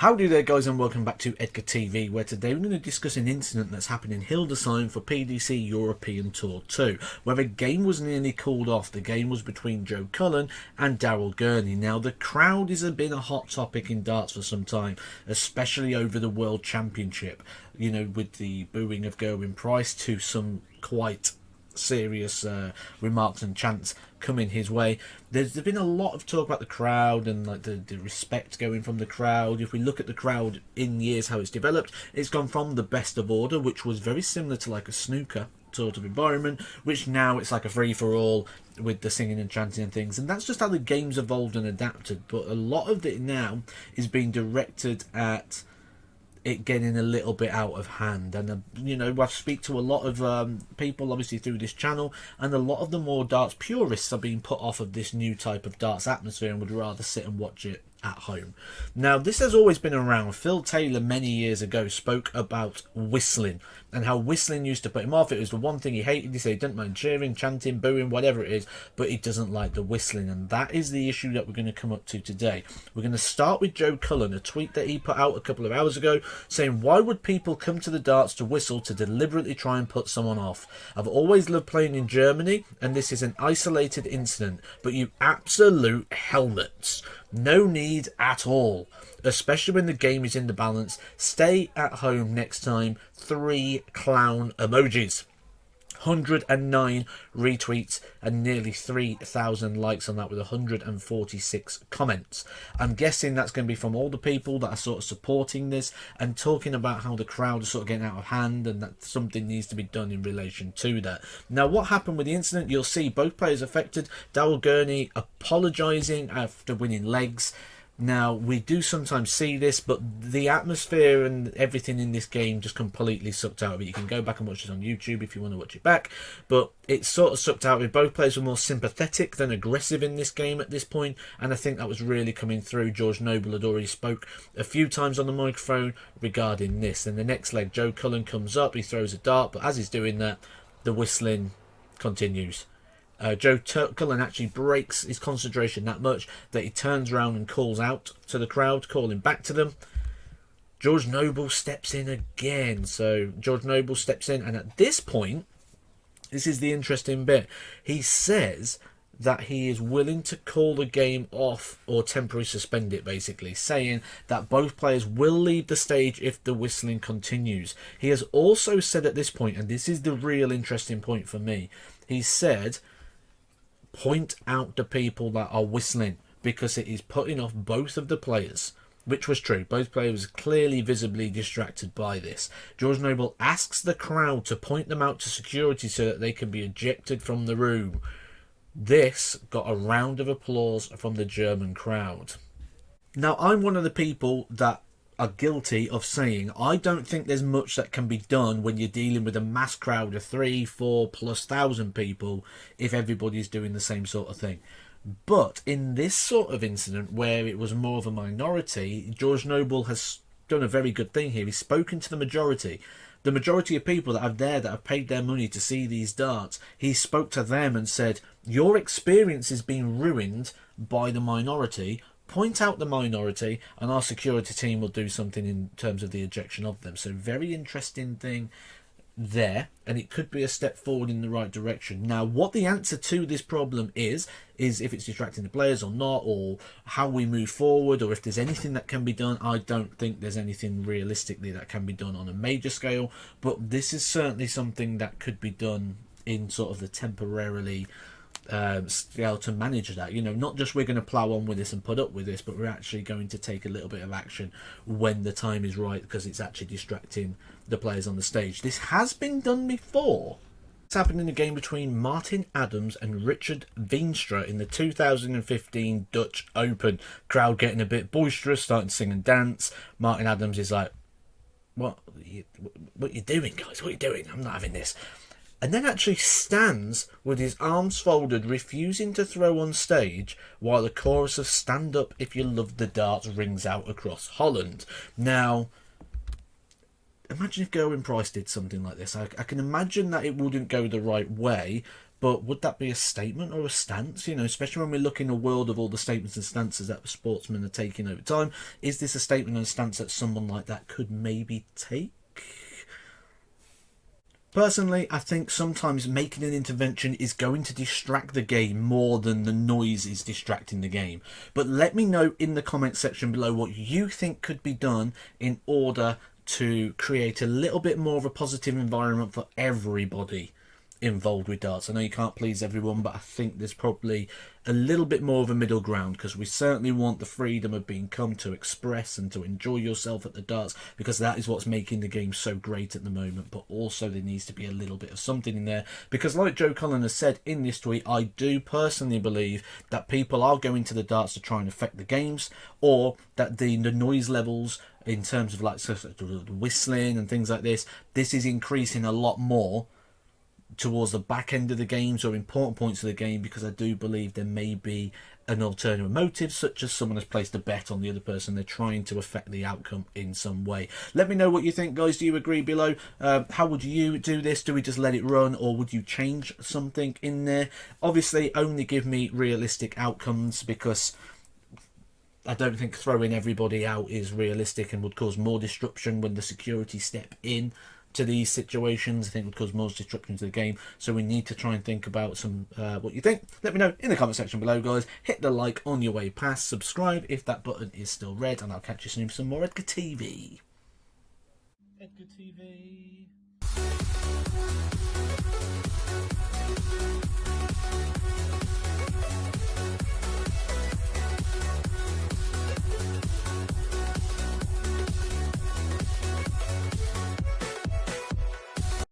Howdy there guys, and welcome back to Edgar TV, where today we're going to discuss an incident that's happened in Hildesheim for PDC European Tour 2, where a game was nearly called off. The game was between Joe Cullen and Daryl Gurney. Now the crowd has been a hot topic in darts for some time, especially over the World Championship, you know, with the booing of Gerwyn Price to some quite serious remarks and chants coming his way. There's been a lot of talk about the crowd and like the respect going from the crowd. If we look at the crowd in years, how it's developed, it's gone from the best of order, which was very similar to like a snooker sort of environment, which now it's like a free-for-all with the singing and chanting and things, and that's just how the game's evolved and adapted. But a lot of it now is being directed at it getting a little bit out of hand, and you know, I speak to a lot of people obviously through this channel, and a lot of the more darts purists are being put off of this new type of darts atmosphere and would rather sit and watch it at home. Now this has always been around. Phil Taylor many years ago spoke about whistling and how whistling used to put him off. It was the one thing he hated. He said he didn't mind cheering, chanting, booing, whatever it is, but he doesn't like the whistling, and that is the issue that we're going to come up to today. We're going to start with Joe Cullen, a tweet that he put out a couple of hours ago saying, "Why would people come to the darts to whistle to deliberately try and put someone off? I've always loved playing in Germany, and this is an isolated incident, but you absolute helmets. No need at all, especially when the game is in the balance. Stay at home next time. 3 clown emojis." 109 retweets and nearly 3,000 likes on that, with 146 comments. I'm guessing that's going to be from all the people that are sort of supporting this and talking about how the crowd is sort of getting out of hand and that something needs to be done in relation to that. Now what happened with the incident, you'll see both players affected. Daryl Gurney apologising after winning legs. Now, we do sometimes see this, but the atmosphere and everything in this game just completely sucked out of it. You can go back and watch this on YouTube if you want to watch it back, but it sort of sucked out of it. Both players were more sympathetic than aggressive in this game at this point, and I think that was really coming through. Geroge Noble had already spoke a few times on the microphone regarding this. Then the next leg, Joe Cullen comes up, he throws a dart, but as he's doing that, the whistling continues. Joe Cullen actually breaks his concentration that much that he turns around and calls out to the crowd, calling back to them. Geroge Noble steps in again. So Geroge Noble steps in, and at this point, this is the interesting bit, he says that he is willing to call the game off or temporarily suspend it, basically saying that both players will leave the stage if the whistling continues. He has also said at this point, and this is the real interesting point for me, he said, point out the people that are whistling because it is putting off both of the players, which was true. Both players were clearly visibly distracted by this. Geroge Noble asks the crowd to point them out to security so that they can be ejected from the room. This got a round of applause from the German crowd. Now, I'm one of the people that are guilty of saying I don't think there's much that can be done when you're dealing with a mass crowd of 3,000-4,000+ people if everybody's doing the same sort of thing. But in this sort of incident where it was more of a minority, Geroge Noble has done a very good thing here. He's spoken to the majority. The majority of people that are there that have paid their money to see these darts, he spoke to them and said, your experience is being ruined by the minority. Point out the minority and our security team will do something in terms of the ejection of them. So very interesting thing there, and it could be a step forward in the right direction. Now what the answer to this problem is if it's distracting the players or not, or how we move forward, or if there's anything that can be done. I don't think there's anything realistically that can be done on a major scale, but this is certainly something that could be done in sort of the temporarily scale to manage that. You know, not just we're going to plow on with this and put up with this, but we're actually going to take a little bit of action when the time is right, because it's actually distracting the players on the stage. This has been done before. It's happened in a game between Martin Adams and Richard Veenstra in the 2015 Dutch Open. Crowd getting a bit boisterous, starting to sing and dance. Martin Adams is like, what are you doing, guys? What are you doing? I'm not having this. And then actually stands with his arms folded, refusing to throw on stage, while the chorus of "Stand Up If You Love the Darts" rings out across Holland. Now, imagine if Gerwyn Price did something like this. I can imagine that it wouldn't go the right way, But would that be a statement or a stance? You know, especially when we look in a world of all the statements and stances that the sportsmen are taking over time. Is this a statement and a stance that someone like that could maybe take? Personally, I think sometimes making an intervention is going to distract the game more than the noise is distracting the game. But let me know in the comment section below what you think could be done in order to create a little bit more of a positive environment for everybody involved with darts. I know you can't please everyone, but I think there's probably a little bit more of a middle ground, because we certainly want the freedom of being come to express and to enjoy yourself at the darts, because that is what's making the game so great at the moment. But also there needs to be a little bit of something in there, because like Joe Cullen has said in this tweet, I do personally believe that people are going to the darts to try and affect the games, or that the noise levels in terms of like whistling and things like this is increasing a lot more towards the back end of the games or important points of the game, because I do believe there may be an alternative motive, such as someone has placed a bet on the other person. They're trying to affect the outcome in some way. Let me know what you think, guys. Do you agree below? How would you do this? Do we just let it run, or would you change something in there? Obviously, only give me realistic outcomes, because I don't think throwing everybody out is realistic and would cause more disruption when the security step in to these situations. I think would cause more disruption to the game. So we need to try and think about some what you think. Let me know in the comment section below, guys. Hit the like on your way past. Subscribe if that button is still red, and I'll catch you soon for some more Edgar TV. Edgar TV.